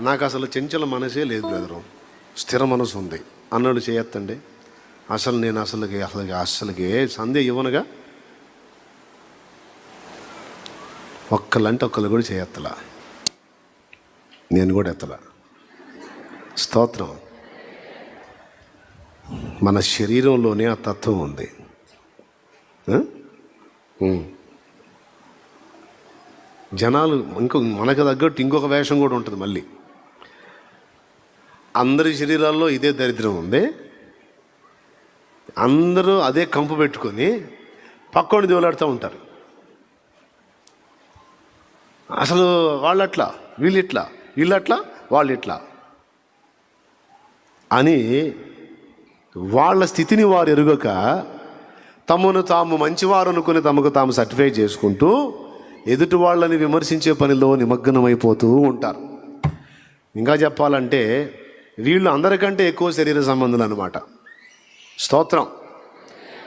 నాకు అసలు చెంచల మనసే లేదు బ్రదరు, స్థిర మనసు ఉంది అన్నాడు. చేయొద్దండి. అసలు నేను అసలుకి సందేహం ఇవ్వనుగా. ఒక్కలంటే ఒక్కళ్ళు కూడా చేయొత్తలా, నేను కూడా ఎత్తలా. స్తోత్రం. మన శరీరంలోనే ఆ తత్వం ఉంది. జనాలు మనకు తగ్గట్టు ఇంకొక వేషం కూడా ఉంటుంది. మళ్ళీ అందరి శరీరాల్లో ఇదే దరిద్రం ఉంది. అందరూ అదే కంపు పెట్టుకొని పక్కోని దేవులాడుతూ ఉంటారు. అసలు వాళ్ళట్లా, వీళ్ళిట్లా, వీళ్ళట్లా, వాళ్ళిట్లా అని వాళ్ళ స్థితిని వారు ఎరుగక తమను తాము మంచివారు అనుకుని తమకు తాము సర్టిఫై చేసుకుంటూ ఎదుటి వాళ్ళని విమర్శించే పనిలో నిమగ్నమైపోతూ ఉంటారు. ఇంకా చెప్పాలంటే వీళ్ళు అందరికంటే ఎక్కువ శరీర సంబంధులు అన్నమాట. స్తోత్రం.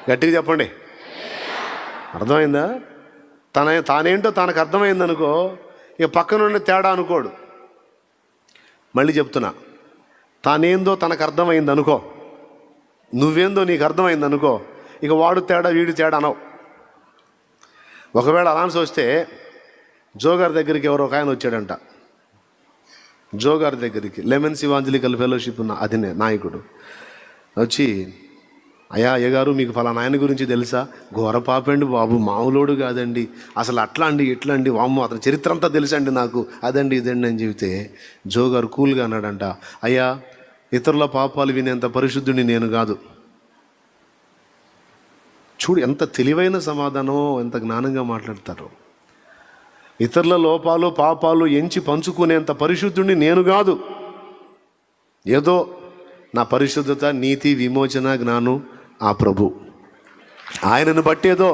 గట్టిగా చెప్పండి. అర్థమైందా? తానేంటో తనకు అర్థమైందనుకో, ఇక పక్కనుండి తేడా అనుకోడు. మళ్ళీ చెప్తున్నా, తానేందో తనకు అర్థమైంది అనుకో, నువ్వేందో నీకు అర్థమైంది అనుకో, ఇక వాడు తేడా వీడు తేడా అనవు. ఒకవేళ అలాన్స్ వస్తే జోగారి దగ్గరికి ఎవరో ఒక ఆయన వచ్చాడంట. జోగారి దగ్గరికి లెమన్స్ ఇవాంజలికల్ ఫెలోషిప్ ఉన్న అది నాయకుడు వచ్చి, అయ్యగారు మీకు ఫలానా ఆయన గురించి తెలుసా? ఘోర పాపండి బాబు, మామూలోడు కాదండి, అసలు అట్లా అండి ఇట్లా అండి, వామ్మో అతని చరిత్ర అంతా తెలుసండి నాకు, అదండి ఇదండి అని చెబితే జోగారు కూల్గా అన్నాడంట, అయ్యా ఇతరుల పాపాలు వినేంత పరిశుద్ధుని నేను కాదు. చూడు ఎంత తెలివైన సమాధానం, ఎంత జ్ఞానంగా మాట్లాడతారు. ఇతరుల లోపాలు పాపాలు ఎంచి పంచుకునేంత పరిశుద్ధుడిని నేను కాదు. ఏదో నా పరిశుద్ధత, నీతి, విమోచన, జ్ఞానం ఆ ప్రభు. ఆయనను బట్టేదో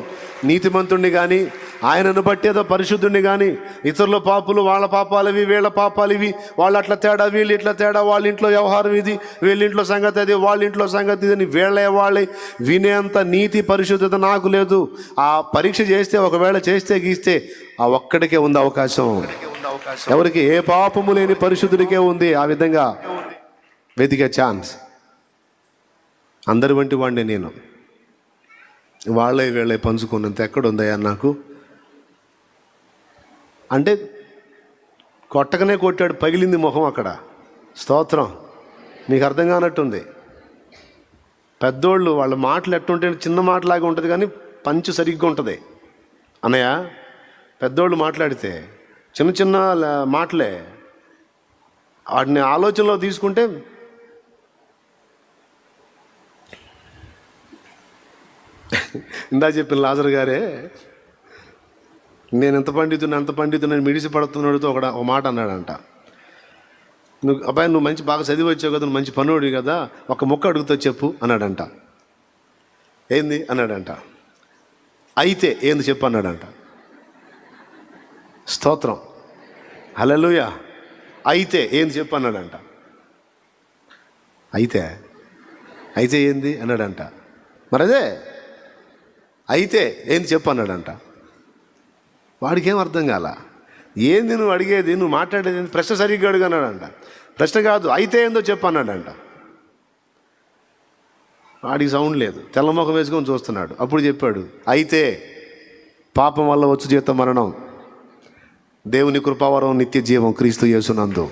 నీతిమంతుణ్ణి కానీ, ఆయనను బట్టేదో పరిశుద్ధుణ్ణి కానీ, ఇతరుల పాపులు వాళ్ళ పాపాలు ఇవి, వీళ్ళ పాపాలు ఇవి, వాళ్ళు అట్లా తేడా, వీళ్ళు ఇట్లా తేడా, వాళ్ళ ఇంట్లో వ్యవహారం ఇది, వీళ్ళింట్లో సంగతి అది, వాళ్ళ ఇంట్లో సంగతి ఇది అని వాళ్ళే వినేంత నీతి పరిశుద్ధత నాకు లేదు. ఆ పరీక్ష చేస్తే, ఒకవేళ చేస్తే గీస్తే ఆ ఒక్కడికే ఉంది అవకాశం. ఎవరికి? ఏ పాపము లేని పరిశుద్ధుడికే ఉంది ఆ విధంగా వెతికే ఛాన్స్. అందరి వంటి వాడిని నేను. వీళ్ళే పంచుకున్నంత ఎక్కడుందయ్యా నాకు అంటే కొట్టకనే కొట్టాడు, పగిలింది మొహం అక్కడ. స్తోత్రం. మీకు అర్థం కానట్టుంది. పెద్దోళ్ళు వాళ్ళ మాటలు ఎట్టుంటే చిన్న మాటలాగా ఉంటుంది కానీ పంచు సరిగ్గా ఉంటుంది. అన్నయ్య పెద్దోళ్ళు మాట్లాడితే చిన్న చిన్న మాటలే, వాటిని ఆలోచనలో తీసుకుంటే ఇందా చెప్పిన లాజర్ గారే, నేను ఎంత పండితున్నా మిడిసి పడుతున్నాడుతో ఒక మాట అన్నాడంట. నువ్వు మంచి బాగా చదివి వచ్చావు కదా, నువ్వు మంచి పనుడి కదా, ఒక ముక్క అడుగుతా చెప్పు అన్నాడంట. ఏంది అన్నాడంట. అయితే ఏంది చెప్పు అన్నాడంట. స్తోత్రం. హల్లెలూయా. అయితే ఏంది చెప్పు అన్నాడంట. అయితే ఏంది అన్నాడంట. మరి అదే అయితే ఏంది చెప్పు అన్నాడంట. వాడికి ఏం అర్థం కాల. ఏంది నువ్వు అడిగేది, నువ్వు మాట్లాడేది, ప్రశ్న సరిగ్గా అడుగు అన్నాడంట. ప్రశ్న కాదు, అయితే ఏందో చెప్పు అన్నాడంట. వాడికి సౌండ్ లేదు, తెల్లమొఖం వేసుకొని చూస్తున్నాడు. అప్పుడు చెప్పాడు, అయితే పాపం వల్ల వచ్చు జీతం మరణం, దేవుని కృపావరం నిత్య జీవం క్రీస్తు యేసునందు.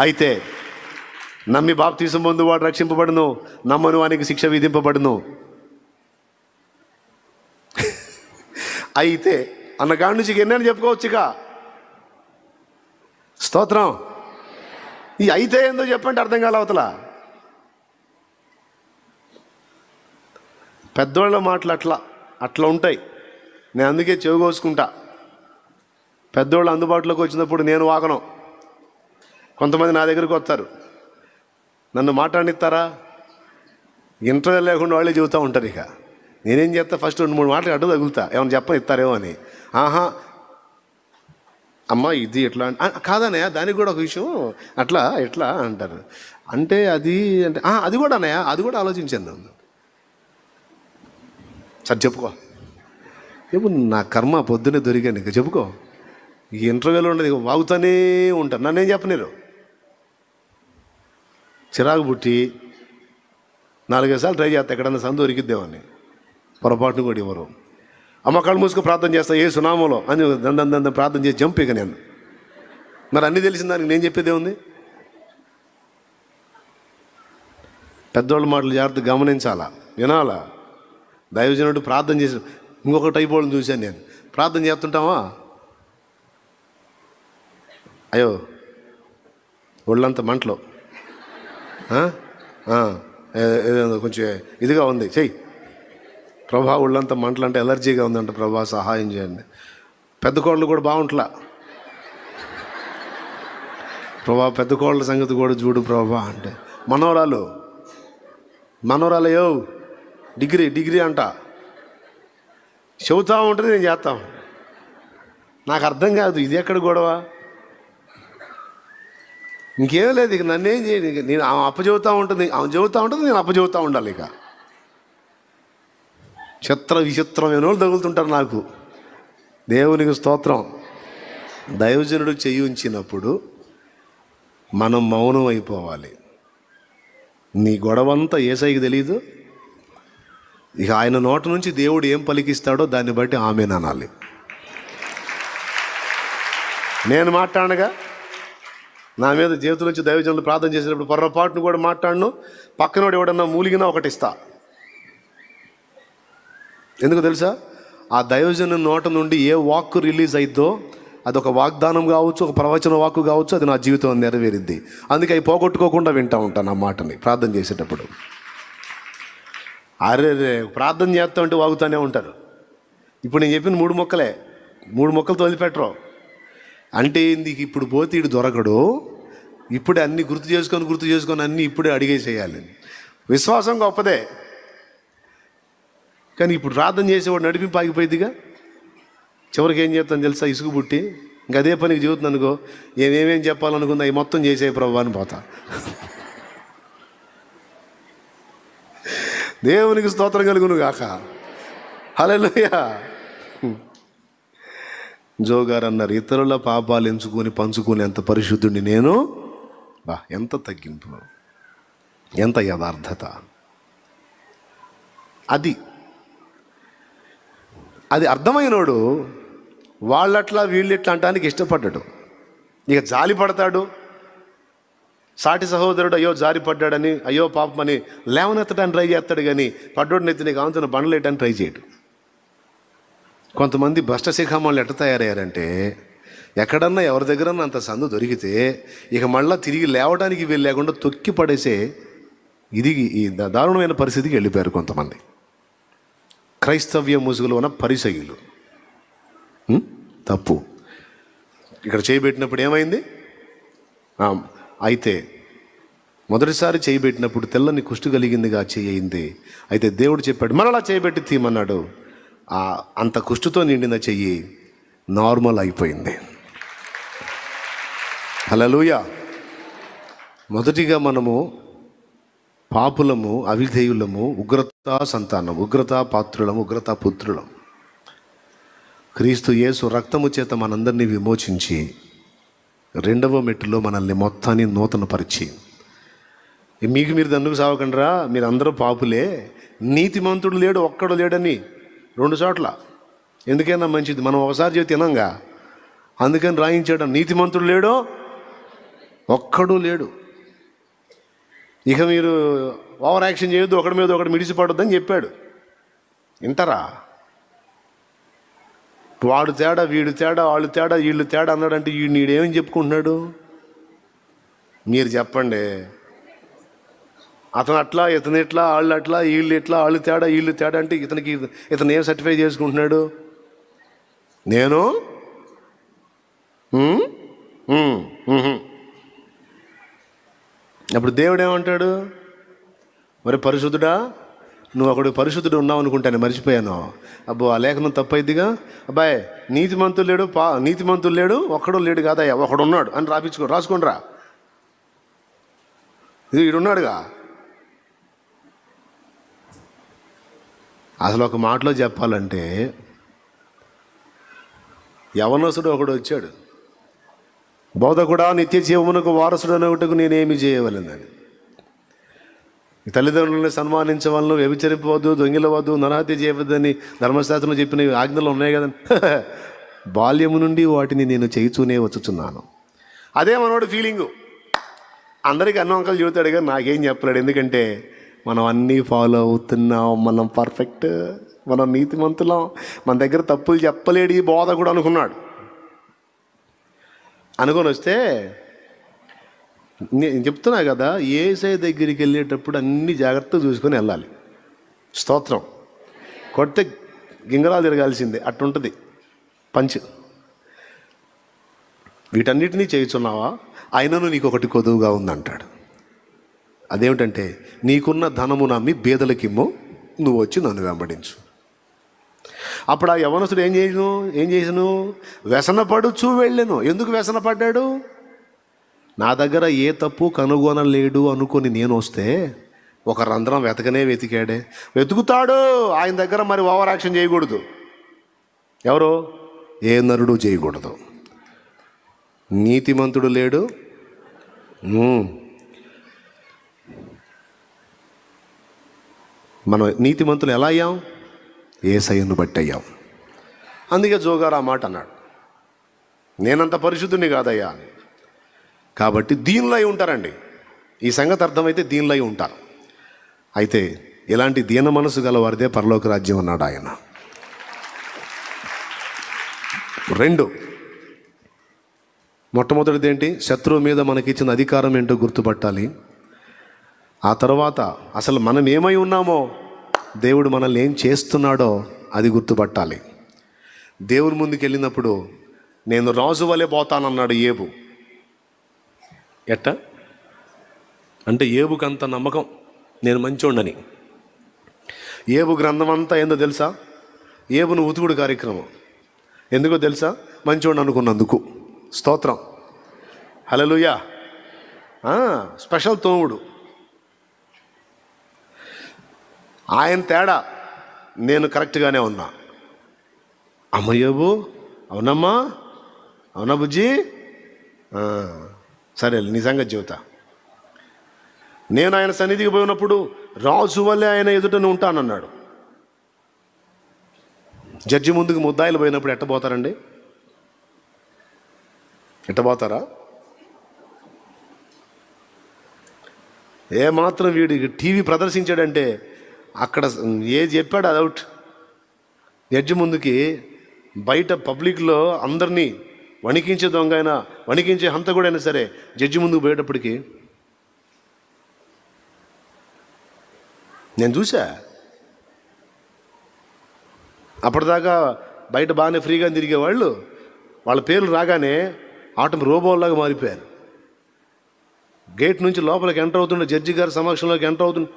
అయితే నమ్మి బాప్తిసం పొందు వాడు రక్షింపబడును, నమ్మని వానికి శిక్ష విధింపబడును. అయితే అన్న కాడి నుంచి ఎన్నైనా చెప్పుకోవచ్చుగా. స్తోత్రం. ఈ అయితే ఏందో చెప్పంటే అర్థం కాల అవతల. పెద్దోళ్ళ మాటలు అట్లా ఉంటాయి. నేను అందుకే చెవి కోసుకుంటా. పెద్దోళ్ళు అందుబాటులోకి వచ్చినప్పుడు నేను వాగను. కొంతమంది నా దగ్గరికి వస్తారు, నన్ను మాట్లాడిస్తారా, ఇంటర్వ్యూ లేకుండా వాళ్ళే చెబుతూ ఉంటారు. ఇక నేనేం చేస్తా, ఫస్ట్ 2-3 మాటలు అడ్డు తగులుతా, ఏమైనా ఇస్తారేమో అని. ఆహా అమ్మ ఇది ఎట్లా కాదన్నయ్య, దానికి కూడా ఒక విషయం అట్లా ఎట్లా అంటారు. అంటే అది అంటే అది కూడా అన్నయ్య, అది కూడా ఆలోచించాను. సరే చెప్పుకో. ఏమో నా కర్మ పొద్దున్నే దొరికాను, ఇంకా చెప్పుకో. ఈ ఇంటర్వ్యూలో ఉండదు, వాగుతూనే ఉంటారు, నన్నేం చెప్పలేరు. చిరాకు పుట్టి 4-5 సార్లు ట్రై చేస్తా ఎక్కడన్నా సందు దొరికిద్దేమని, పొరపాటును కూడా ఇవ్వరు. అమ్మ కళ్ళు మూసుకు ప్రార్థన చేస్తా ఏ సునామోలో అని దంdan ప్రార్థన చేసి జంప్ ఇక నేను. మరి అన్నీ తెలిసిన దానికి నేను చెప్పేదే ఉంది. పెద్దోళ్ళ మాటలు జాగ్రత్త గమనించాలా, వినాలా. దైవజనుడు ప్రార్థన చేసి ఇంకొక టైప్ వాళ్ళని చూశాను నేను. ప్రార్థన చేస్తుంటావా, అయ్యో ఒళ్ళంత మంటలో కొంచెం ఇదిగా ఉంది, చెయ్యి ప్రభా, ఒళ్ళంతా మంటలు అంటే ఎలర్జీగా ఉందంట ప్రభా సహాయం చేయండి. పెద్ద కోళ్ళు కూడా బాగుంట్లా, ప్రభా పెద్ద కోళ్ళ సంగతి కూడా చూడు ప్రభా అంటే. మనవరాలయో డిగ్రీ అంట చెబుతా ఉంటుంది, నేను చేస్తాం. నాకు అర్థం కాదు, ఇది ఎక్కడ గొడవ. ఇంకేం లేదు, ఇక నన్నేం చేయదు. నేను ఆమె అప్పచెబుతూ ఉంటుంది, నేను అప్పచెబుతూ ఉండాలి. ఇక విచిత్రమైన వాళ్ళు తగులుతుంటారు నాకు. దేవునికి స్తోత్రం. దైవజనుడు చెయ్యి ఉంచినప్పుడు మనం మౌనం అయిపోవాలి. నీ గొడవంతా యేసయ్యకి తెలీదు. ఇక ఆయన నోట నుంచి దేవుడు ఏం పలికిస్తాడో దాన్ని బట్టి ఆమేన్ అనాలి. నేను మాట్లాడగా నా మీద చేతుల నుంచి దైవజనులు ప్రార్థన చేసేటప్పుడు పొర్రపాటును కూడా మాట్లాడను. పక్కనోడు ఎవడన్నా మూలిగినా ఒకటిస్తా. ఎందుకు తెలుసా, ఆ దైవజను నోట నుండి ఏ వాక్కు రిలీజ్ అయిద్దో అదొక వాగ్దానం కావచ్చు, ఒక ప్రవచన వాక్కు కావచ్చు, అది నా జీవితం నెరవేరిద్ది. అందుకే అవి పోగొట్టుకోకుండా వింటూ ఉంటాను ఆ మాటని ప్రార్థన చేసేటప్పుడు. అరే ప్రార్థన చేస్తా ఉంటే వాగుతూనే ఉంటారు. ఇప్పుడు నేను చెప్పిన 3 మొక్కలతో వదిలిపెట్టరు అంటే ఇందుకు ఇప్పుడు పోతే ఇటు దొరకడు. ఇప్పుడే అన్నీ గుర్తు చేసుకొని అన్నీ ఇప్పుడే అడిగేసేయాలి. విశ్వాసం గొప్పదే, కానీ ఇప్పుడు ప్రార్థన చేసేవాడు నడిపి ఆగిపోయిద్దిగా. చివరికి ఏం చేస్తాను తెలుసా, ఇసుగు పుట్టి ఇంక అదే పనికి చెబుతుంది అనుకో, ఏమేం చెప్పాలనుకుందా అవి మొత్తం చేసే ప్రభు అని పోతా. దేవునికి స్తోత్రం కలుగును గాక. హల్లెలూయా. జోగారు అన్నారు, ఇతరుల పాపాలు ఎంచుకొని పంచుకుని ఎంత పరిశుద్ధుడిని నేను. ఎంత తగ్గింపు, ఎంత యథార్థత. అది అర్థమైనోడు వాళ్ళట్లా వీళ్ళెట్లా అంటానికి ఇష్టపడ్డాడు. ఇక జాలి పడతాడు. సాటి సహోదరుడు అయ్యో జారి పడ్డాడని, అయ్యో పాపమని లేవనెత్తడానికి ట్రై చేస్తాడు, కానీ పడ్డోడిని ఎత్తి నీకు ఆంతున్న బండలేయటానికి ట్రై చేయడు. కొంతమంది భ్రష్టశిఖామణులు ఎట్ట తయారయ్యారంటే, ఎక్కడన్నా ఎవరి దగ్గరన్నా అంత సందు దొరికితే ఇక మళ్ళీ తిరిగి లేవడానికి వీలు లేకుండా తొక్కి పడేసే ఈ దారుణమైన పరిస్థితికి వెళ్ళిపోయారు కొంతమంది. క్రైస్తవ్య ముసుగులో ఉన్న పరిసయ్యులు. తప్పు. ఇక్కడ చేయబెట్టినప్పుడు ఏమైంది? అయితే మొదటిసారి చేయబెట్టినప్పుడు తెల్లని కుష్టు కలిగిందిగా చెయ్యింది. అయితే దేవుడు చెప్పాడు మరలా చేయబెట్టి తీయమన్నాడు. అంత కుష్టుతో నిండిన చెయ్యి నార్మల్ అయిపోయింది. హల్లెలూయా. మొదటిగా మనము పాపులము, అవిధేయులము, ఉగ్రతా సంతానం, ఉగ్రతా పాత్రులము, ఉగ్రతా పుత్రులం. క్రీస్తు యేసు రక్తము చేత మనందరినీ విమోచించి 2వ మెట్టులో మనల్ని మొత్తాన్ని నూతనపరిచి, మీరు దండుకు సావకండ్రా, మీరు అందరూ పాపులే, నీతిమంతుడు లేడు ఒక్కడు లేడని 2 చోట్ల. ఎందుకైనా మంచిది, మనం ఒకసారి చెబితే తినంగా, అందుకని రాయించాడు నీతిమంతుడు లేడో ఒక్కడు లేడు. ఇక మీరు ఓవర్ యాక్షన్ చేయొద్దు, ఒకడి మీద ఒకటి మిడిసిపడొద్దని చెప్పాడు. వింటారా? వాడు తేడా, వీడు తేడా, వాళ్ళు తేడా, వీళ్ళు తేడా అన్నాడంటే వీడేమని చెప్పుకుంటున్నాడు? మీరు చెప్పండి. అతను అట్లా, ఇతను ఎట్లా, వాళ్ళు అట్లా, వీళ్ళు ఎట్లా, వాళ్ళు తేడా, వీళ్ళు తేడా అంటే ఇతను ఏం సర్టిఫై చేసుకుంటున్నాడు? నేను అప్పుడు దేవుడు ఏమంటాడు? మరి పరిశుద్ధుడా, నువ్వు ఒకడు పరిశుద్ధుడు ఉన్నావు అనుకుంటాను, మర్చిపోయాను. అబ్బో ఆ లేఖనం తప్పైద్దిగా. అబ్బాయి నీతిమంతులు లేడు ఒక్కడు లేడు కాదయ్యా, ఒకడు ఉన్నాడు అని రాసుకోండి రా. ఇది ఈడున్నాడుగా. అసలు ఒక మాటలో చెప్పాలంటే యవనసుడు ఒకడు వచ్చాడు. బోధకుడా నిత్య జీవమునకు వారసుడనగుటకు నేనేమి చేయవలెనని. తల్లిదండ్రులను సన్మానించవలను, వ్యభిచరింపవద్దు, దొంగిలవద్దు, నరహత్య చేయవద్దని ధర్మశాస్త్రంలో చెప్పిన ఆజ్ఞలు ఉన్నాయి కదండి. బాల్యము నుండి వాటిని నేను చేయుచూనే వచ్చుచున్నాను. అదే మనోడు ఫీలింగు. అందరికీ అన్న అంకలు చెబుతాడు కానీ నాకేం చెప్పలేడు. ఎందుకంటే మనం అన్నీ ఫాలో అవుతున్నాం, మనం పర్ఫెక్ట్, మనం నీతిమంతులం, మన దగ్గర తప్పులు చెప్పలేడు ఈ బోధకుడు అనుకున్నాడు. అనుకొని వస్తే నేను చెప్తున్నా కదా, యేసయ్య దగ్గరికి వెళ్ళేటప్పుడు అన్ని జాగ్రత్తగా చూసుకొని వెళ్ళాలి. స్తోత్రం. కొడితే గింగరాలు తిరగాల్సిందే, అట్టుంటుంది పంచ్. వీటన్నిటినీ చేయుచున్నావా, అయినను నీకు ఒకటి కొదువుగా ఉందంటాడు. అదేమిటంటే, నీకున్న ధనము నమ్మి బేదలకిమ్ము, నువ్వు వచ్చి నన్ను వెంబడించు. అప్పుడు ఆ యవనస్తుడు ఏం చేసను? వ్యసనపడుచూ వెళ్ళాను. ఎందుకు వ్యసనపడ్డాడు? నా దగ్గర ఏ తప్పు కనుగొనలేడు అనుకొని నేను వస్తే ఒక రంధ్రం వెతికాడే. వెతుకుతాడు ఆయన దగ్గర. మరి ఓవర్ యాక్షన్ చేయకూడదు. ఎవరు? ఏ నరుడు చేయకూడదు. నీతిమంతుడు లేడు. మనం నీతిమంతులు ఎలా అయ్యాం? యేసయ్యను బట్టి అయ్యాం. అందుకే జోగారు ఆ మాట అన్నాడు, నేనంత పరిశుద్ధుని కాదయ్యా అని. కాబట్టి దీనిలో అయి ఉంటారండి. ఈ సంగతి అర్థమైతే దీనిలో అయి ఉంటారు. అయితే ఇలాంటి దీన మనసు గల వారిదే పరలోక రాజ్యం అన్నాడు ఆయన. 2, మొట్టమొదటిది ఏంటి? శత్రువు మీద మనకిచ్చిన అధికారం ఏంటో గుర్తుపట్టాలి. ఆ తర్వాత అసలు మనం ఏమై ఉన్నామో, దేవుడు మనల్ని ఏం చేస్తున్నాడో అది గుర్తుపట్టాలి. దేవుని ముందుకు వెళ్ళినప్పుడు నేను రాజు వలె పోతానన్నాడు ఏబు. ఎట్ట అంటే ఏబుకి అంత నమ్మకం నేను మంచోండని. ఏబు గ్రంథం అంతా ఏందో తెలుసా? ఏబును ఉతుకుడు కార్యక్రమం. ఎందుకో తెలుసా? మంచోండు అనుకున్నందుకు. స్తోత్రం. హల్లెలూయా. స్పెషల్ తోముడు. ఆయన తేడా, నేను కరెక్ట్గానే ఉన్నా. అమ్మయ్యబు, అవునమ్మా, అవునా బుజ్జి, సరే నీ సంగతి చెబుతా. నేను ఆయన సన్నిధికి పోయినప్పుడు రాజు వల్లే ఆయన ఎదుటనే ఉంటానన్నాడు. జడ్జి ముందుకు ముద్దాయిలు పోయినప్పుడు ఎట్టబోతారండి? ఎట్టబోతారా? ఏమాత్రం వీడికి టీవీ ప్రదర్శించాడంటే అక్కడ ఏది చెప్పాడు అది అవుట్. జడ్జి ముందుకి బయట పబ్లిక్లో అందరినీ వణికించే దొంగ అయినా, వణికించే హంతకుడైనా సరే జడ్జి ముందుకు పోయేటప్పటికి నేను చూసా. అప్పటిదాకా బయట బాగానే ఫ్రీగా తిరిగేవాళ్ళు వాళ్ళ పేర్లు రాగానే రోబోల్లాగా మారిపోయారు. గేట్ నుంచి లోపలికి ఎంటర్ అవుతుండే, జడ్జి గారి సమక్షంలోకి ఎంటర్ అవుతుండే.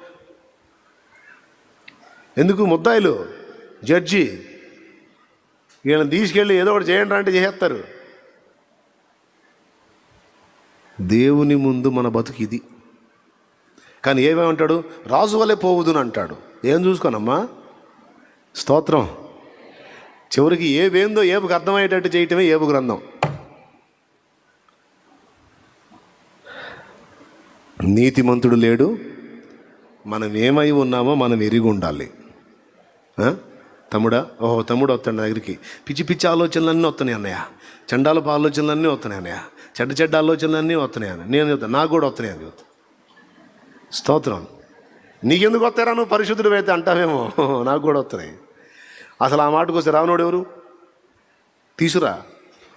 ఎందుకు? ముద్దాయిలు, జడ్జి వీళ్ళని తీసుకెళ్ళి ఏదో ఒకటి చేయండి అంటే చేసేస్తారు. దేవుని ముందు మన బతుకు ఇది. కానీ ఏమేమంటాడు? రాజు వల్లే పోవుదును అంటాడు. ఏం చూసుకోనమ్మా. స్తోత్రం. చివరికి ఏవేందో ఏబుకు అర్థమయ్యేటట్టు చేయటమే ఏబు గ్రంథం. నీతిమంతుడు లేడు. మనం ఏమై ఉన్నామో మనం ఎరిగి ఉండాలి. తమ్ముడా, ఓహో తమ్ముడు వస్తాడు నా దగ్గరికి, పిచ్చి పిచ్చి ఆలోచనలన్నీ వస్తున్నాయి అన్నయ్య, చండాలపు ఆలోచనలన్నీ వస్తున్నాయి అన్నయ్య, చెడ్డ ఆలోచనలన్నీ వస్తున్నాయి అన్న. నేను చెప్తాను, నాకు కూడా వస్తున్నాయి అని చెప్తాను. స్తోత్రం. నీకెందుకు వస్తారా? నువ్వు పరిశుద్ధుడు అయితే అంటావేమో, నాకు కూడా వస్తున్నాయి. అసలు ఆ మాటకు వస్తే రావనోడు ఎవరు? తీసురా.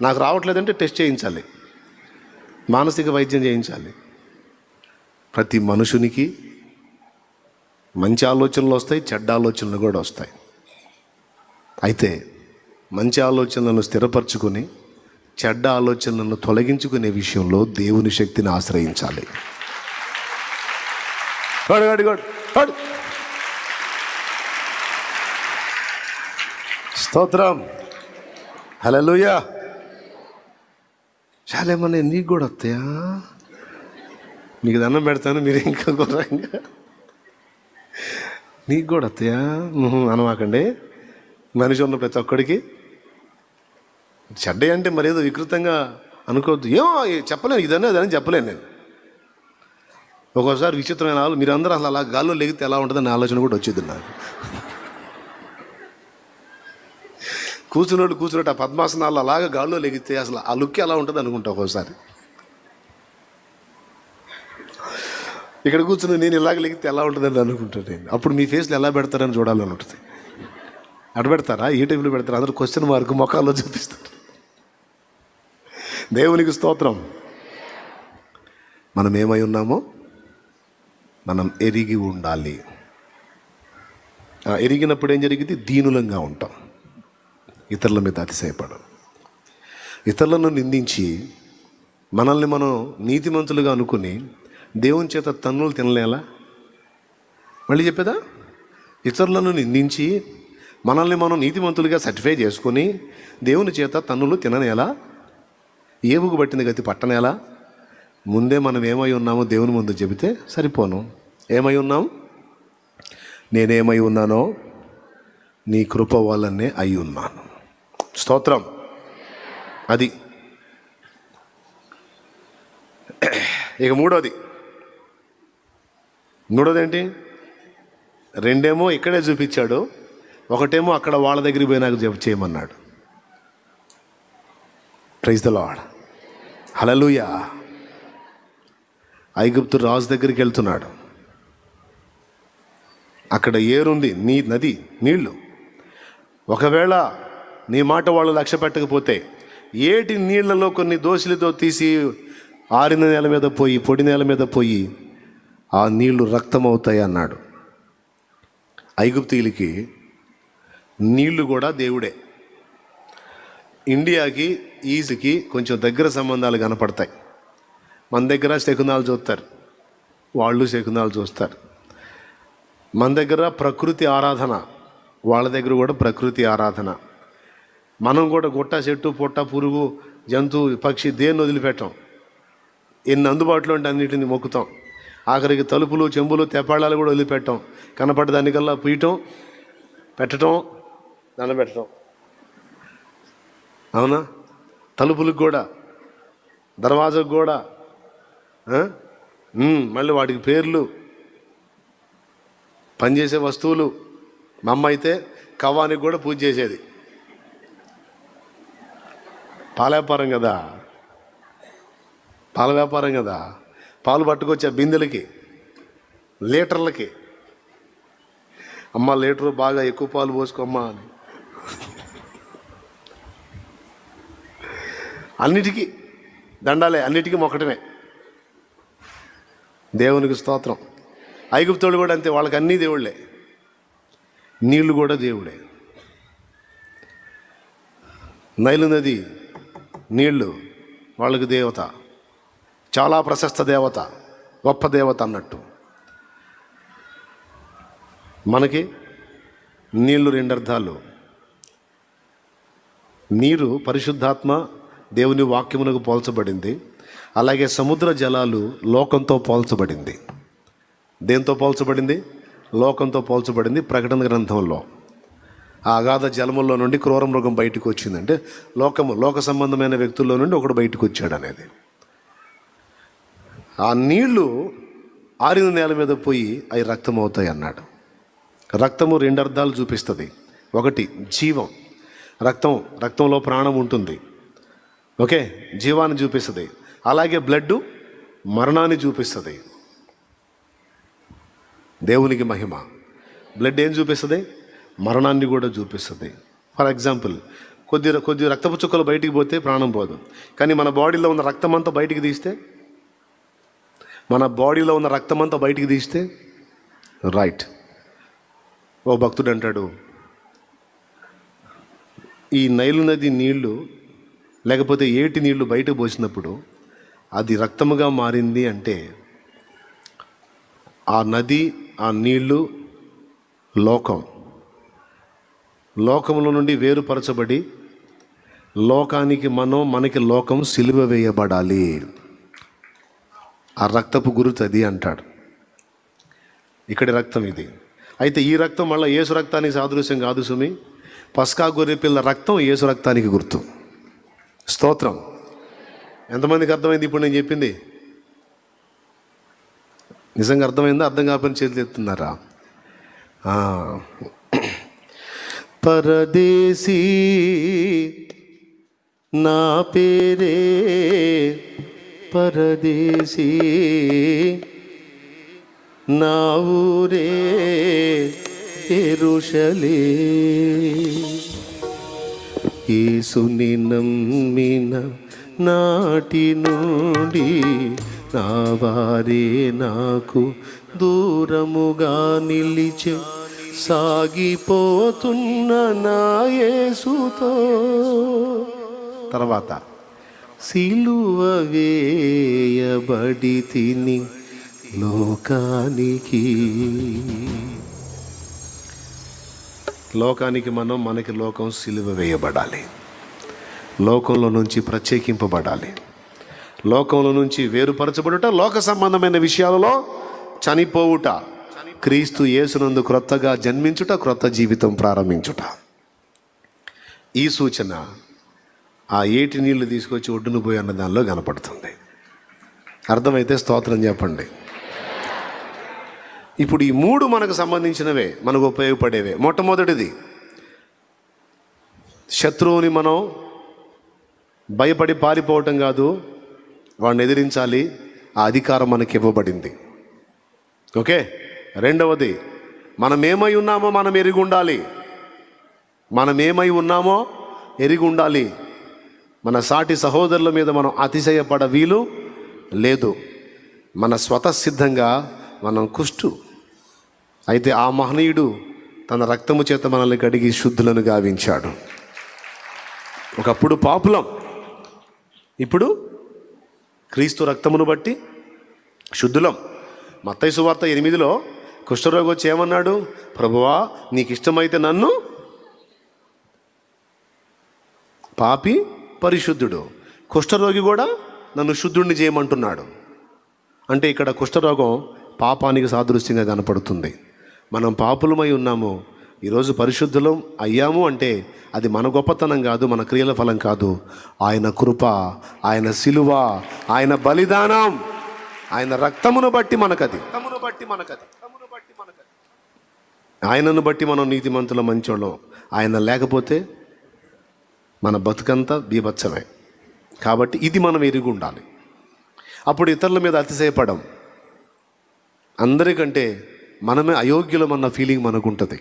నాకు రావట్లేదంటే టెస్ట్ చేయించాలి, మానసిక వైద్యం చేయించాలి. ప్రతి మనుషునికి మంచి ఆలోచనలు వస్తాయి, చెడ్డ ఆలోచనలు కూడా వస్తాయి. అయితే మంచి ఆలోచనలను స్థిరపరచుకొని చెడ్డ ఆలోచనలను తొలగించుకునే విషయంలో దేవుని శక్తిని ఆశ్రయించాలి. స్తోత్రం. హల్లెలూయా. చాలేమన్నా నీకు కూడా వస్తాయా? మీకు దండం పెడతాను, మీరు ఇంకా ఘోరంగా నీకు కూడా వస్తాయా అనమాకండి. మనిషి ఉన్న ప్రతి ఒక్కడికి చెడ్డ అంటే మరేదో వికృతంగా అనుకోవద్దు. ఏమో చెప్పలేను, ఇదనే అదని చెప్పలేను నేను. ఒక్కోసారి విచిత్రమైన మీరు అందరూ అసలు అలా గాల్లో లెగితే ఎలా ఉంటుందని ఆలోచన కూడా వచ్చేది నాకు. కూర్చున్నట్టు ఆ పద్మాసనాలు అలాగా గాల్లో లెగితే అసలు ఆ లుక్ ఎలా ఉంటుంది అనుకుంటా ఒక్కోసారి. ఇక్కడ కూర్చుని నేను ఇలాగ లెగితే ఎలా ఉంటుందని అనుకుంటాను నేను. అప్పుడు మీ ఫేస్లు ఎలా పెడతారని చూడాలని ఉంటుంది. అటు పెడతారా, ఈ టైంలో పెడతారా, అందరూ క్వశ్చన్ మార్క్ మొఖాల్లో చూపిస్తారు. దేవునికి స్తోత్రం. మనం ఏమై ఉన్నామో మనం ఎరిగి ఉండాలి. ఎరిగినప్పుడు ఏం జరిగింది? దీనులంగా ఉంటాం, ఇతరుల మీద అతిశయపడం. ఇతరులను నిందించి మనల్ని మనం నీతిమంతులుగా అనుకుని దేవుని చేత తన్నులు తినలేలా? మళ్ళీ చెప్పేదా? ఇతరులను నిందించి మనల్ని మనం నీతిమంతులుగా సర్టిఫై చేసుకొని దేవుని చేత తన్నులు తిననేలా? ఏవుగు పట్టింది గతి పట్టనేలా? ముందే మనం ఏమై ఉన్నామో దేవుని ముందు చెబితే సరిపోను. ఏమై ఉన్నాం? నేనేమై ఉన్నానో నీ కృప వల్లనే అయి ఉన్నాను. స్తోత్రం. అది. ఇక మూడోది ఏంటి? రెండేమో ఇక్కడే చూపించాడు, ఒకటేమో అక్కడ వాళ్ళ దగ్గరికి పోయినాక చేయమన్నాడు. Praise the lord. హల్లెలూయా. ఐగుప్తు రాజు దగ్గరికి వెళ్తున్నాడు. అక్కడ ఏరుంది, నది నీళ్లు. ఒకవేళ నీ మాట వాళ్ళు లక్ష్య పెట్టకపోతే ఏటి నీళ్లలో కొన్ని దోశలతో తీసి ఆరిన నేల మీద పోయి, పొడి నేల మీద పోయి ఆ నీళ్లు రక్తమవుతాయి అన్నాడు. ఐగుప్తీయులకి నీళ్లు కూడా దేవుడే. ఇండియాకి ఈజ్కి కొంచెం దగ్గర సంబంధాలు కనపడతాయి. మన దగ్గర శకునాలు చూస్తారు, వాళ్ళు శకునాలు చూస్తారు. మన దగ్గర ప్రకృతి ఆరాధన, వాళ్ళ దగ్గర కూడా ప్రకృతి ఆరాధన. మనం కూడా గుట్ట, చెట్టు, పుట్ట, పురుగు, జంతువు, పక్షి దేన్ని వదిలిపెట్టాం. ఎన్ని అందుబాటులో ఉంటే అన్నిటిని మొక్కుతాం. ఆఖరికి తలుపులు, చెంబులు, తెప్పాళాలు కూడా వదిలిపెట్టాం. కనపడ్డ దానికల్లా పీయటం, పెట్టడం, దండబెట్టడం. అవునా? తలుపులకు కూడా, దర్వాజకు కూడా, మళ్ళీ వాటికి పేర్లు, పనిచేసే వస్తువులు. మా అమ్మ అయితే కవ్వానికి కూడా పూజ చేసేది. పాల వ్యాపారం కదా, పాలు పట్టుకొచ్చే బిందెలకి, లీటర్లకి. అమ్మ లీటరు బాగా ఎక్కువ పాలు పోసుకోమ్మా అని. అన్నిటికీ దండాలే, అన్నిటికీ మొక్కటమే. దేవునికి స్తోత్రం. ఐగుప్తోడు కూడా అంతే, వాళ్ళకి అన్నీ దేవుళ్ళే. నీళ్లు కూడా దేవుడే. నైలు నది నీళ్లు వాళ్ళకి దేవత, చాలా ప్రశస్త దేవత, గొప్ప దేవత అన్నట్టు. మనకి నీళ్లు రెండు అర్థాలు. నీరు పరిశుద్ధాత్మ దేవుని వాక్యమునకు పోల్చబడింది. అలాగే సముద్ర జలాలు లోకంతో పోల్చబడింది. దేంతో పోల్చబడింది? లోకంతో పోల్చబడింది. ప్రకటన గ్రంథంలో ఆ అగాధ జలముల్లో నుండి క్రూర మృగం బయటకు వచ్చిందంటే లోక సంబంధమైన వ్యక్తుల్లో నుండి ఒకడు బయటకు వచ్చాడు అనేది. ఆ నీళ్లు ఆరిన నేల మీద పోయి అవి రక్తం అవుతాయి అన్నాడు. రక్తము రెండు అర్థాలు చూపిస్తుంది. ఒకటి జీవం, రక్తంలో ప్రాణం ఉంటుంది. ఓకే, జీవాన్ని చూపిస్తుంది. అలాగే బ్లడ్ మరణాన్ని చూపిస్తుంది. దేవునికి మహిమ. బ్లడ్ ఏం చూపిస్తుంది? మరణాన్ని కూడా చూపిస్తుంది. ఫర్ ఎగ్జాంపుల్, కొద్ది రక్తపు చుక్కలు బయటికి పోతే ప్రాణం పోదు. కానీ మన బాడీలో ఉన్న రక్తమంతా బయటికి తీస్తే రైట్. ఓ భక్తుడు అంటాడు, ఈ నైలు నది నీళ్లు లేకపోతే ఏటి నీళ్లు బయటకు పోసినప్పుడు అది రక్తముగా మారింది అంటే ఆ నది, ఆ నీళ్లు లోకముల నుండి వేరుపరచబడి మనకి లోకం సిలువ వేయబడాలి. ఆ రక్తపు గురుతది అంటాడు. ఇక్కడి రక్తం ఇది. అయితే ఈ రక్తం మళ్ళీ యేసు రక్తానికి సాదృశ్యం కాదు సుమి. పస్కా గొర్రె పిల్ల రక్తం యేసు రక్తానికి గుర్తు. స్తోత్రం. ఎంతమందికి అర్థమైంది ఇప్పుడు నేను చెప్పింది? నిజంగా అర్థమైందా? అర్థం కాకపోయిన చేతులు ఎత్తున్నారా? పరదేశీ నా పేరే పరదేశీ, నా ఊరే యెరూషలేము. యేసుని నమ్మిన నాటి నుండి నా వారే నాకు దూరముగా నిలిచే, సాగిపోతున్న నా యేసుతో. తర్వాత సిలువ వేయబడి తిని లోకానికి మనకి లోకం సిలువ వేయబడాలి. లోకంలో నుంచి ప్రత్యేకింపబడాలి. లోకంలో నుంచి వేరుపరచబడుట, లోక సంబంధమైన విషయాలలో చనిపోవుట, క్రీస్తు యేసునందు క్రొత్తగా జన్మించుట, క్రొత్త జీవితం ప్రారంభించుట. ఈ సూచన ఆ ఏటి నీళ్లు తీసుకొచ్చి ఒడ్డును పోయి అన్న దానిలో కనపడుతుంది. అర్థమైతే స్తోత్రం చెప్పండి. ఇప్పుడు ఈ 3 మనకు సంబంధించినవే, మనకు ఉపయోగపడేవే. మొట్టమొదటిది, శత్రువుని మనం భయపడి పారిపోవటం కాదు, వాడిని ఎదిరించాలి. ఆ అధికారం మనకి ఇవ్వబడింది. ఓకే. రెండవది, మనం ఏమై ఉన్నామో మనం ఎరిగి ఉండాలి. మన సాటి సహోదరుల మీద మనం అతిశయపడ వీలు లేదు. మన స్వతసిద్ధంగా మనం కుష్టు. అయితే ఆ మహనీయుడు తన రక్తము చేత మనల్ని కడిగి శుద్ధులను గావించాడు. ఒకప్పుడు పాపులం, ఇప్పుడు క్రీస్తు రక్తమును బట్టి శుద్ధులం. మత్తయి సువార్త 8లో కుష్ఠరోగి వచ్చి ఏమన్నాడు? ప్రభువా, నీకు ఇష్టమైతే నన్ను, పాపి పరిశుద్ధుడు, కుష్ఠరోగి కూడా నన్ను శుద్ధుడిని చేయమంటున్నాడు. అంటే ఇక్కడ కుష్ఠరోగం పాపానికి సాదృశ్యంగా కనపడుతుంది. మనం పాపులమై ఉన్నాము, ఈరోజు పరిశుద్ధులం అయ్యాము అంటే అది మన గొప్పతనం కాదు, మన క్రియల ఫలం కాదు. ఆయన కృప, ఆయన సిలువ, ఆయన బలిదానం, ఆయన రక్తమును బట్టి మనకది. ఆయనను బట్టి మనం నీతిమంతుల మంచోళ్ళం. ఆయన లేకపోతే మన బతుకంతా బీభత్సమే. కాబట్టి ఇది మనం ఎరిగి ఉండాలి. అప్పుడు ఇతరుల మీద అతిశయపడం, అందరికంటే మనమే అయోగ్యులమన్న ఫీలింగ్ మనకు ఉంటుంది.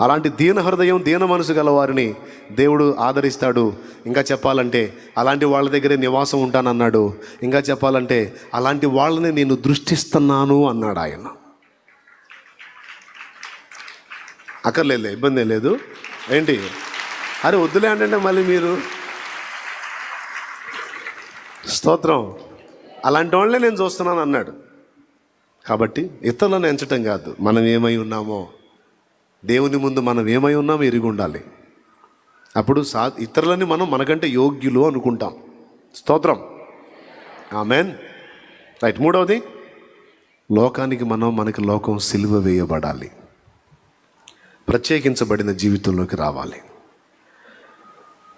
అలాంటి దీన హృదయం, దీన మనసు గల వారిని దేవుడు ఆదరిస్తాడు. ఇంకా చెప్పాలంటే అలాంటి వాళ్ళ దగ్గరే నివాసం ఉంటానన్నాడు. ఇంకా చెప్పాలంటే అలాంటి వాళ్ళని నేను దృష్టిస్తున్నాను అన్నాడు ఆయన. అక్కర్లేదు, ఇబ్బంది ఏం లేదు. ఏంటి అరే వద్దులే అంటే మళ్ళీ మీరు స్తోత్రం, అలాంటి వాళ్ళే నేను చూస్తున్నాను అన్నాడు. కాబట్టి ఇతరులను ఎంచటం కాదు, మనం ఏమై ఉన్నామో దేవుని ముందు మనం ఏమై ఉన్నామో ఎరిగి ఉండాలి. అప్పుడు ఇతరులని మనం మనకంటే యోగ్యులు అనుకుంటాం. స్తోత్రం, ఆమేన్. రైట్. మూడవది, లోకానికి మనకి లోకం సిలువ వేయబడాలి. ప్రత్యేకించబడిన జీవితంలోకి రావాలి.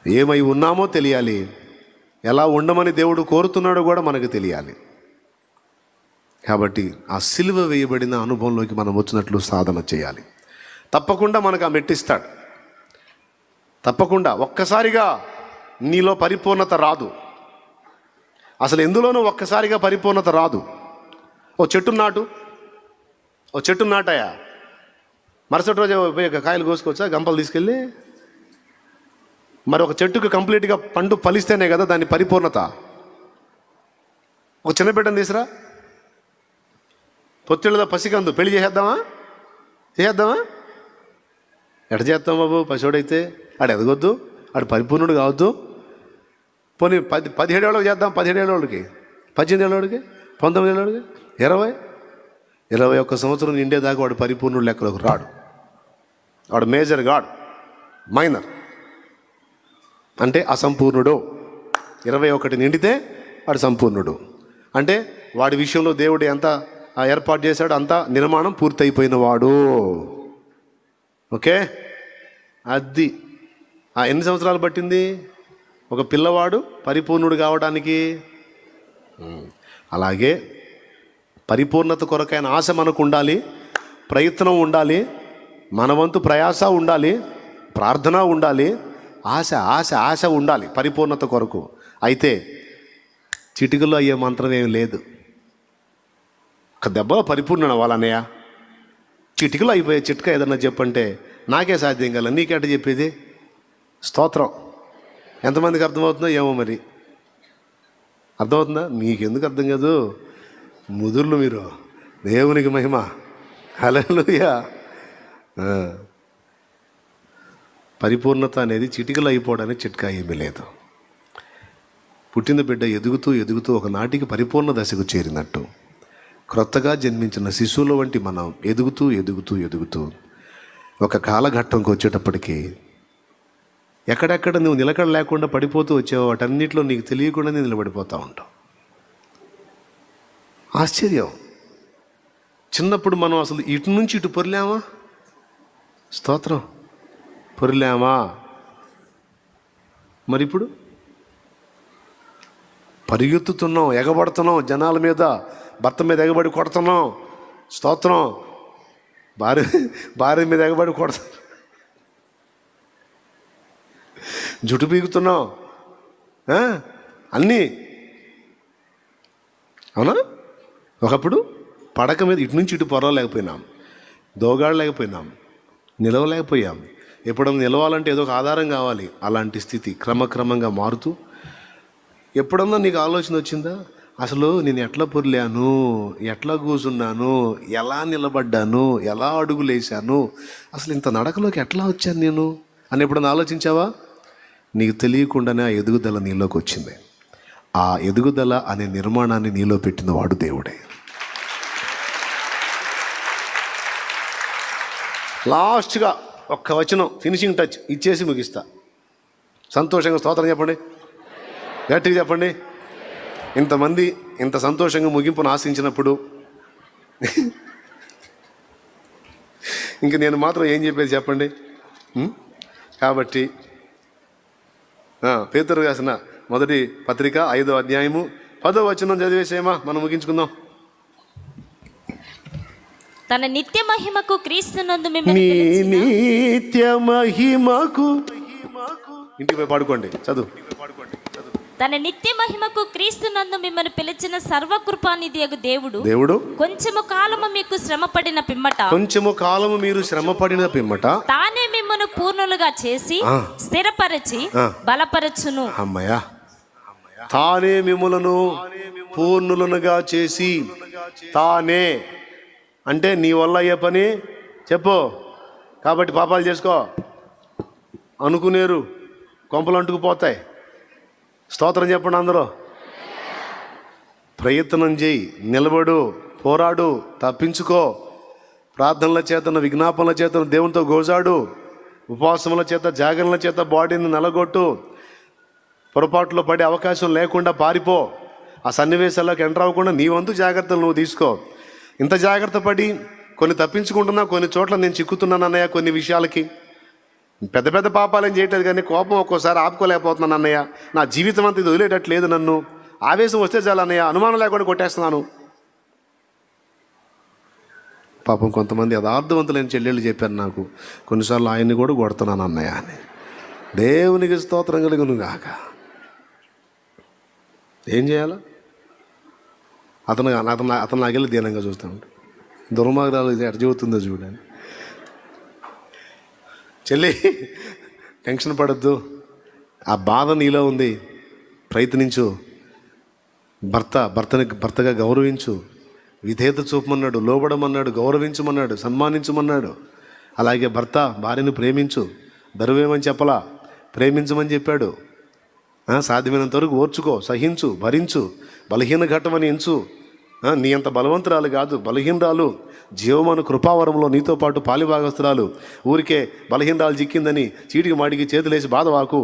ఏమై ఉన్నామో తెలియాలి, ఎలా ఉండమని దేవుడు కోరుతున్నాడో కూడా మనకు తెలియాలి. కాబట్టి ఆ సిలువ వేయబడిన అనుభవంలోకి మనం వచ్చినట్లు సాధన చేయాలి. తప్పకుండా మనకు ఆ మెట్టిస్తాడు. తప్పకుండా ఒక్కసారిగా నీలో పరిపూర్ణత రాదు. అసలు ఎందులోనూ ఒక్కసారిగా పరిపూర్ణత రాదు. ఓ చెట్టు నాటాయా, మరుసటి రోజు కాయలు కోసుకోవచ్చా? గంపలు తీసుకెళ్ళి మరి ఒక చెట్టుకు కంప్లీట్గా పండు ఫలిస్తేనే కదా దాని పరిపూర్ణత. ఒక చిన్న బిడ్డను తీసురా, పొత్తిళ్ళలో పసికందు పెళ్లి చేసేద్దామా? ఎట చేస్తాం బాబు? పసివాడైతే ఆడు ఎదగొద్దు, ఆడు పరిపూర్ణుడు కావద్దు. పోనీ 17 ఏళ్ళకి చేద్దాం, 17 ఏళ్ళకి, 18 ఏళ్ళకి, 19 ఏళ్ళకి, 21 సంవత్సరం నిండేదాకా వాడు పరిపూర్ణుడు లెక్కలోకి రాడు. వాడు మేజర్ గాడ్, మైనర్ అంటే అసంపూర్ణుడు. 21 నిండితే వాడు సంపూర్ణుడు. అంటే వాడి విషయంలో దేవుడు ఎంత ఏర్పాటు చేశాడు, అంతా నిర్మాణం పూర్తయిపోయిన వాడు. ఓకే. అది ఎన్ని సంవత్సరాలు పట్టింది? ఒక పిల్లవాడు పరిపూర్ణుడు కావడానికి. అలాగే పరిపూర్ణత కొరకైన ఆశ మనకు ఉండాలి, ప్రయత్నం ఉండాలి, మనవంతు ప్రయాస ఉండాలి, ప్రార్థన ఉండాలి, ఆశ ఆశ ఆశ ఉండాలి పరిపూర్ణత కొరకు. అయితే చిటికలో అయ్యే మంత్రం ఏమి లేదు. ఒక దెబ్బ పరిపూర్ణ వాళ్ళనయ్య, చిటికలో అయిపోయే చిట్కా ఏదన్నా చెప్పంటే నాకే సాధ్యం కదా, నీకేట చెప్పేది? స్తోత్రం. ఎంతమందికి అర్థమవుతుందో ఏమో మరి. అర్థమవుతుందా? మీకెందుకు అర్థం కాదు? ముదుర్లు మీరు. దేవునికి మహిమ. హల్లెలూయా. పరిపూర్ణత అనేది చిటికలో అయిపోవడానికి చిట్కా ఏమీ లేదు. పుట్టిన బిడ్డ ఎదుగుతూ ఎదుగుతూ ఒకనాటికి పరిపూర్ణ దశకు చేరినట్టు క్రొత్తగా జన్మించిన శిశువుల వంటి మనం ఎదుగుతూ ఎదుగుతూ ఎదుగుతూ ఒక కాలఘట్టంకి వచ్చేటప్పటికి ఎక్కడెక్కడ నువ్వు నిలకడ లేకుండా పడిపోతూ వచ్చావు, వాటన్నిటిలో నీకు తెలియకుండానే నిలబడిపోతూ ఉంటావు. ఆశ్చర్యం. చిన్నప్పుడు మనం అసలు ఇటు నుంచి ఇటు పొరిలామా? స్తోత్రం. పొరిలామా? మరి ఇప్పుడు పరిగెత్తుతున్నాం, ఎగబడుతున్నాం, జనాల మీద, భర్త మీద ఎగబడి కొడుతున్నాం. స్తోత్రం. భార్య మీద ఎగబడి కొడుతున్నాం, జుట్టు పీకుతున్నాం, అన్నీ. అవునా? ఒకప్పుడు పడక మీద ఇటు నుంచి ఇటు పొరవలేకపోయినాం, దోగాడలేకపోయినాం, నిలవలేకపోయాం. ఎప్పుడన్నా నిలవాలంటే ఏదో ఒక ఆధారం కావాలి. అలాంటి స్థితి క్రమక్రమంగా మారుతూ ఎప్పుడన్నా నీకు ఆలోచన వచ్చిందా, అసలు నేను ఎట్లా పొర్లాను, ఎట్లా కూర్చున్నాను, ఎలా నిలబడ్డాను, ఎలా అడుగులేశాను, అసలు ఇంత నడకలోకి ఎట్లా వచ్చాను నేను అని ఎప్పుడన్నా ఆలోచించావా? నీకు తెలియకుండానే ఆ ఎదుగుదల నీలోకి వచ్చింది. ఆ ఎదుగుదల అనే నిర్మాణాన్ని నీలో పెట్టిన వాడు దేవుడే. లాస్ట్గా ఒక్క వచనం, ఫినిషింగ్ టచ్ ఇచ్చేసి ముగిస్తా. సంతోషంగా స్తోత్రం చెప్పండి, గట్టిగా చెప్పండి. ఇంతమంది ఇంత సంతోషంగా ముగింపును ఆశించినప్పుడు ఇంక నేను మాత్రం ఏం చెప్పేది చెప్పండి. కాబట్టి పేతురు రాసిన మొదటి పత్రిక 5వ అధ్యాయము 10వ వచనం చదివేసేమా, మనం ముగించుకుందాం. తన నిత్య మహిమకు క్రీస్తునందు నిత్య మహిమకు, ఇంటికి పోయి పాడుకోండి, చదువు. తన నిత్య మహిమకు క్రీస్తునందు మిమ్మల్ని పిలిచిన సర్వకృపానిధియగు దేవుడు కొంచెము కాలము మీకు శ్రమపడిన పిమ్మట తానే మిమ్మల్ని పూర్ణులుగా చేసి స్థిరపరచి బలపరచును. అమ్మయ్యా, తానే మిమ్మలను పూర్ణులనుగా చేసి, తానే అంటే నీ వల్ల అయ్యే పని చెప్పు. కాబట్టి పాపాలు చేసుకో అనుకునేరు, కొంపలు అంటుకుపోతాయి. స్తోత్రం చెప్పండి అందరూ. ప్రయత్నం చేయి, నిలబడు, పోరాడు, తప్పించుకో. ప్రార్థనల చేతన, విజ్ఞాపనల చేతన దేవునితో గోజాడు, ఉపవాసముల చేత, జాగరణల చేత బాడీని నలగొట్టు. పొరపాటులో పడే అవకాశం లేకుండా పారిపో. ఆ సన్నివేశాల్లోకి ఎంటర్ అవ్వకుండా నీ వంతు జాగ్రత్తలు నువ్వు తీసుకో. ఇంత జాగ్రత్త పడి కొన్ని తప్పించుకుంటున్నా, కొన్ని చోట్ల నేను చిక్కుతున్నాను అన్నయ్య. కొన్ని విషయాలకి పెద్ద పెద్ద పాపాలేం చేయట్లేదు, కానీ కోపం ఒక్కోసారి ఆపుకోలేకపోతున్నాను అన్నయ్య. నా జీవితం అంతా ఇది వదిలేటట్లేదు, నన్ను ఆవేశం వస్తే చాలు అన్నయ్య, అనుమానం లేకుండా కొట్టేస్తున్నాను. పాపం కొంతమంది యథార్థవంతులైన చెల్లెళ్ళు చెప్పారు నాకు, కొన్నిసార్లు ఆయన్ని కూడా కొడుతున్నాను అన్నయ్య అని. దేవునికి స్తోత్రం కలుగును గాక. ఏం చేయాలా? అతను నాకెళ్ళి దీనంగా చూస్తాను. దుర్మార్గాలు ఎట్ట చెబుతుందో చూడండి. చెల్లి, టెన్షన్ పడద్దు, ఆ బాధ నీలో ఉంది. ప్రయత్నించు. భర్తగా గౌరవించు, విధేయత చూపమన్నాడు, లోబడమన్నాడు, గౌరవించమన్నాడు, సన్మానించమన్నాడు. అలాగే భర్త భార్యను ప్రేమించు. దరువేమని చెప్పలా, ప్రేమించమని చెప్పాడు. సాధ్యమైనంత వరకు ఓర్చుకో, సహించు, భరించు, బలహీన ఘట్టమని ఎంచు. నీ అంత బలవంతురాలు కాదు, బలహీనరాలు. జీవమాను కృపావరంలో నీతో పాటు పాలిభాగస్తురాలు. ఊరికే బలహీనరాలు చిక్కిందని చీటికి మాటికి చేతులేసి బాధవాకు.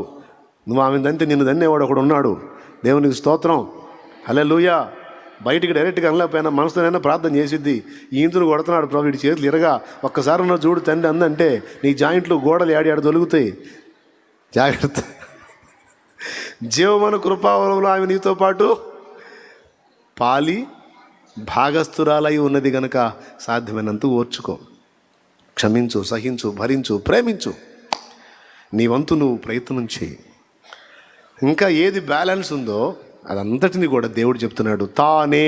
నువ్వు ఆమె దంతే నిన్ను దన్నేవాడు ఒకడు ఉన్నాడు. దేవునికి స్తోత్రం. హల్లెలూయా. బయటికి డైరెక్ట్గా అనలేకపోయినా మనసులోనైనా ప్రార్థన చేసిద్ది. ఈ ఇంతును కొడుతున్నాడు ప్రభు, వీడి చేతులు ఇరగా ఒక్కసారి ఉన్న చూడు తండ్రి అందంటే నీ జాయింట్లు గోడలు ఆడి దొలుగుతాయి. జాగ్రత్త. జీవమైన కృపావరంలో ఆమె నీతో పాటు పాలి భాగస్థురాలై ఉన్నది గనుక సాధ్యమైనంత ఓర్చుకో, క్షమించు, సహించు, భరించు, ప్రేమించు. నీ వంతు నువ్వు ప్రయత్నం చేయి. ఇంకా ఏది బ్యాలెన్స్ ఉందో అదంతటిని కూడా దేవుడు చెప్తున్నాడు, తానే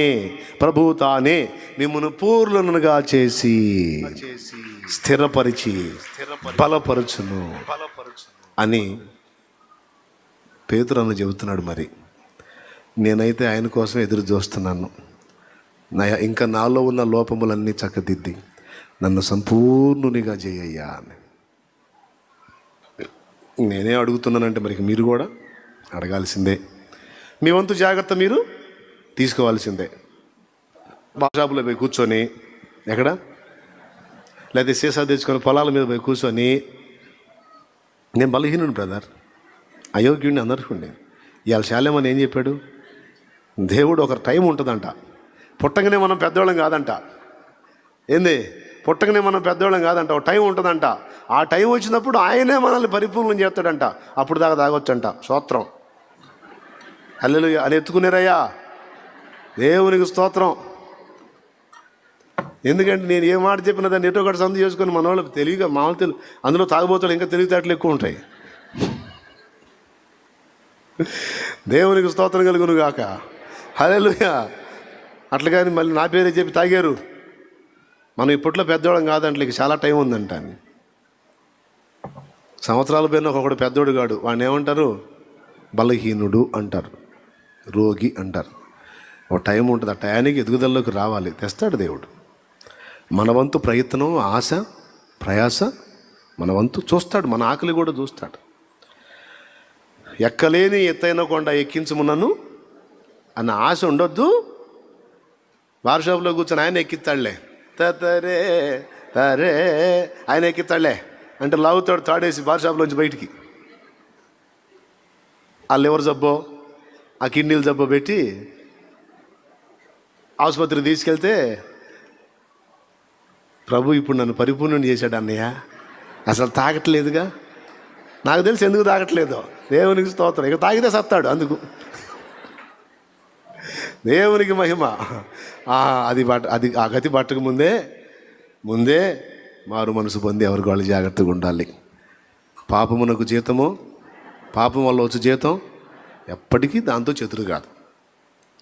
ప్రభువు తానే మిమ్మల్ని పూర్ణులుగా చేసి స్థిరపరిచి బలపరచును అని పేతురు అన్న చెబుతున్నాడు. మరి నేనైతే ఆయన కోసం ఎదురు చూస్తున్నాను. ఇంకా నాలో ఉన్న లోపములన్నీ చక్కదిద్ది నన్ను సంపూర్ణునిగా చేయయ్యా అని నేనే అడుగుతున్నానంటే మరి మీరు కూడా అడగాల్సిందే. మీ వంతు జాగ్రత్త మీరు తీసుకోవాల్సిందే. షాపులో పోయి కూర్చొని ఎక్కడ లేదా సీసా తెచ్చుకొని పొలాల మీద పోయి కూర్చొని నేను బలహీనుడు బ్రదర్, అయోగ్యుడిని అందరికండి. ఇవాళ శాలేమని ఏం చెప్పాడు? దేవుడు ఒక టైం ఉంటుందంట. పుట్టగానే మనం పెద్దవాళ్ళం కాదంట. ఏంది? పుట్టగానే మనం పెద్దవాళ్ళం కాదంట. ఒక టైం ఉంటుందంట. ఆ టైం వచ్చినప్పుడు ఆయనే మనల్ని పరిపూర్ణం చేస్తాడంట. అప్పుడు దాకా తాగొచ్చంట. స్తోత్రం, హల్లెలూయా అని ఎత్తుకునేరయ్యా, దేవునికి స్తోత్రం. ఎందుకంటే నేను ఏ మాట చెప్పినా దాన్ని ఎటో ఒకటి సందు చేసుకొని మన వాళ్ళకి తెలివిగా మామూలు అందులో తాగబోతాడు ఇంకా తెలివితేటలు ఎక్కువ ఉంటాయి. దేవునికి స్తోత్రం కలుగును గాక, హల్లెలూయా. అట్లా కానీ మళ్ళీ నా పేరే చెప్పి తాగారు. మనం ఇప్పట్లో పెద్దవాళ్ళం కాదంటే చాలా టైం ఉందంట అని. సంవత్సరాల పైన ఒకడు పెద్దోడు కాడు, వాడిని ఏమంటారు? బలహీనుడు అంటారు, రోగి అంటారు. ఒక టైం ఉంటుంది. ఆ టయానికి ఎదుగుదలలోకి రావాలి, తెస్తాడు దేవుడు. మన వంతు ప్రయత్నం, ఆశ, ప్రయాస మన వంతు చూస్తాడు. మన ఆకలి కూడా చూస్తాడు. ఎక్కలేని ఎత్తైన కొండ ఎక్కించమునను అన్న ఆశ ఉండొద్దు. వార్షాప్లో కూర్చొని ఆయన ఎక్కిస్తాడులే, తరే తరే ఆయన ఎక్కిస్తాడులే అంటే లాగుతాడు తాడేసి బార్షాప్లోంచి బయటికి. ఆ లివర్ జబ్బో, ఆ కిడ్నీలు జబ్బో పెట్టి ఆసుపత్రికి తీసుకెళ్తే, ప్రభు ఇప్పుడు నన్ను పరిపూర్ణం చేశాడు అన్నయ్య, అసలు తాగట్లేదుగా. నాకు తెలిసి ఎందుకు తాగట్లేదో, దేవునికి స్తోత్రం. ఇక తాగితే సత్తాడు. అందుకు దేవునికి మహిమ. అది ఆ గతి పట్టక ముందే మారు మనసు పొంది ఎవరికి వాళ్ళు జాగ్రత్తగా ఉండాలి. పాపమునకు జీతము, పాపం వల్ల వచ్చే జీతం ఎప్పటికీ దాంతో చతురు కాదు.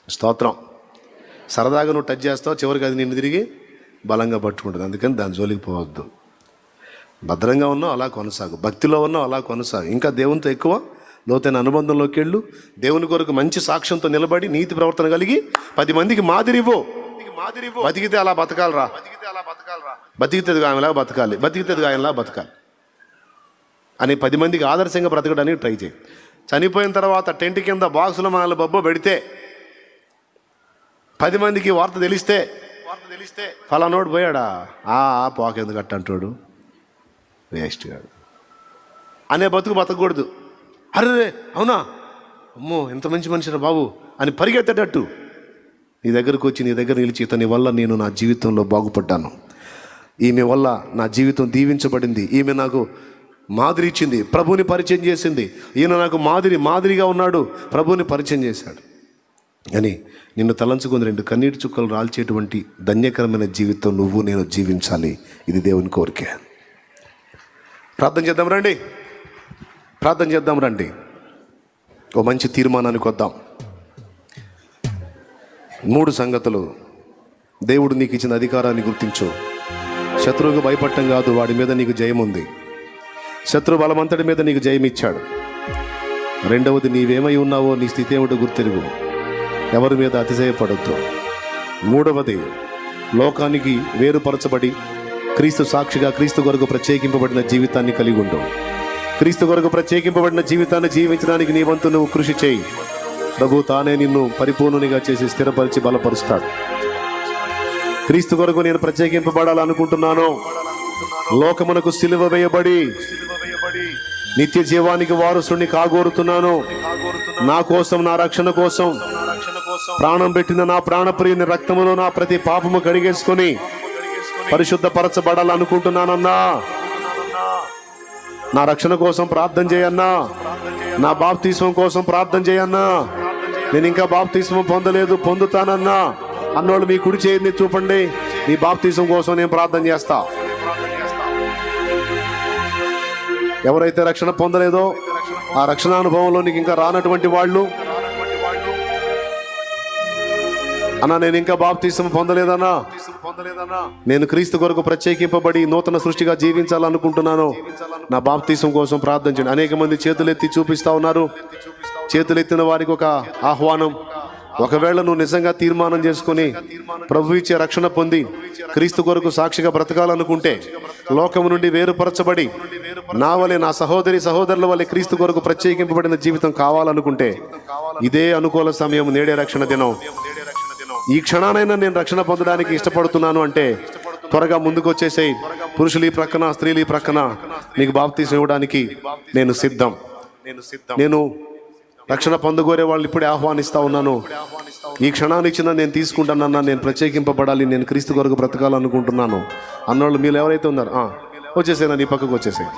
స్తోత్రం. సరదాగా నువ్వు టచ్ చేస్తావు, చివరికి అది నిన్ను తిరిగి బలంగా పట్టుకుంటుంది. అందుకని దాని జోలికి పోవద్దు. భద్రంగా ఉన్నావు అలా కొనసాగు, భక్తిలో ఉన్నావు అలా కొనసాగు. ఇంకా దేవునితో ఎక్కువ లోతైన అనుబంధంలోకి వెళ్ళు. దేవుని కొరకు మంచి సాక్ష్యంతో నిలబడి నీతి ప్రవర్తన కలిగి 10 మందికి మాదిరివో. బతికితే అలా బతకాలరా, బతికితే ఆయనలా బతకాలి, బతికితే ఆయనలా బతకాలి అని 10 మందికి ఆదర్శంగా బ్రతకడానికి ట్రై చేయి. చనిపోయిన తర్వాత టెంట్ కింద బాక్సులో మనల్ని బొబ్బో పెడితే 10 మందికి వార్త తెలిస్తే ఫలానోడు పోయాడా, పోకెందుకు అట్టంటాడు, వేస్ట్ కాదు అనే బతకూడదు. అరే అవునా, అమ్మో ఎంత మంచి మనిషిరా బాబు అని పరిగెత్తేటట్టు నీ దగ్గరకు వచ్చి నీ దగ్గర నిలిచి, ఇతని వల్ల నేను నా జీవితంలో బాగుపడ్డాను, ఈమె వల్ల నా జీవితం దీవించబడింది, ఈమె నాకు మాదిరి ఇచ్చింది, ప్రభువుని పరిచయం చేసింది, ఈయన నాకు మాదిరిగా ఉన్నాడు, ప్రభువుని పరిచయం చేశాడు అని నిన్ను తలంచుకుని 2 కన్నీటి చుక్కలు రాల్చేటువంటి ధన్యకరమైన జీవితం నువ్వు నేను జీవించాలి. ఇది దేవుని కోరికే. ప్రార్థన చేద్దాం రండి. ఓ మంచి తీర్మానానికి వద్దాం. 3 సంగతులు. దేవుడు నీకు ఇచ్చిన అధికారాన్ని గుర్తించు. శత్రువుకు భయపడటం కాదు, వాడి మీద నీకు జయం ఉంది. శత్రు బలమంతటి మీద నీకు జయం ఇచ్చాడు. 2వది, నీవేమై ఉన్నావో నీ స్థితి ఏమిటో గుర్తెరుగు, ఎవరి మీద అతిశయపడద్దు. 3వది, లోకానికి వేరుపరచబడి క్రీస్తు సాక్షిగా క్రీస్తు కొరకు ప్రత్యేకింపబడిన జీవితాన్ని కలిగి ఉండు. క్రీస్తు కొరకు ప్రత్యేకింపబడిన జీవితాన్ని జీవించడానికి నీ వంతు నువ్వు కృషి చేయి. ప్రభు తానే నిన్ను పరిపూర్ణునిగా చేసి స్థిరపరిచి బలపరుస్తాడు. క్రీస్తు కొరకు నేను ప్రత్యేకింపబడాలనుకుంటున్నాను, లోకమునకు సిలువ వేయబడి నిత్య జీవానికి వారసుని కాగోరుతున్నాను, నా కోసం, నా రక్షణ కోసం ప్రాణం పెట్టిన నా ప్రాణప్రియుని రక్తములో నా ప్రతి పాపము కడిగేసుకొని పరిశుద్ధపరచబడాలనుకుంటున్నానన్నా, నా రక్షణ కోసం ప్రార్థన చేయన్నా, నా బాప్తిస్మం కోసం ప్రార్థన చేయన్నా, నేను ఇంకా బాప్తిస్మం పొందలేదు పొందుతానన్నా అన్నోళ్ళు మీ కుడి చేతిని చూపండి. నీ బాప్తిస్మం కోసం నేను ప్రార్థన చేస్తా. ఎవరైతే రక్షణ పొందలేదో, ఆ రక్షణ అనుభవంలో నీకు ఇంకా రానటువంటి వాళ్ళు, అన్నా నేను ఇంకా బాప్తిస్మం పొందలేదన్నా, నేను క్రీస్తు కొరకు ప్రత్యేకింపబడి నూతన సృష్టిగా జీవించాలనుకుంటున్నాను, నా బాప్తిస్మం కోసం ప్రార్థన చేయండి. అనేక మంది చేతులెత్తి చూపిస్తా ఉన్నారు. చేతులెత్తిన వారికి ఒక ఆహ్వానం. ఒకవేళ నువ్వు నిజంగా తీర్మానం చేసుకుని ప్రభు ఇచ్చే రక్షణ పొంది క్రీస్తు కొరకు సాక్షిగా బ్రతకాలనుకుంటే, లోకము నుండి వేరుపరచబడి నా వలె, నా సహోదరి సహోదరుల వలె క్రీస్తు కొరకు ప్రత్యేకింపబడిన జీవితం కావాలనుకుంటే, ఇదే అనుకూల సమయం, నేడే రక్షణ దినం. ఈ క్షణానైనా నేను రక్షణ పొందడానికి ఇష్టపడుతున్నాను అంటే త్వరగా ముందుకు వచ్చేసేయి. పురుషులు ఈ ప్రక్కన, స్త్రీలు ఈ ప్రక్కన, నీకు బాప్తీసం ఇవ్వడానికి నేను సిద్ధం. నేను రక్షణ పొందగోరే వాళ్ళు ఇప్పుడే ఆహ్వానిస్తా ఉన్నాను. ఈ క్షణాన్ని ఇచ్చిన నేను తీసుకుంటానన్నా, నేను ప్రత్యేకింపబడాలి, నేను క్రీస్తు కొరకు బ్రతకాలనుకుంటున్నాను అన్నోళ్ళు మీరు ఎవరైతే ఉన్నారు వచ్చేసేనా, నీ పక్కకు వచ్చేసేయి.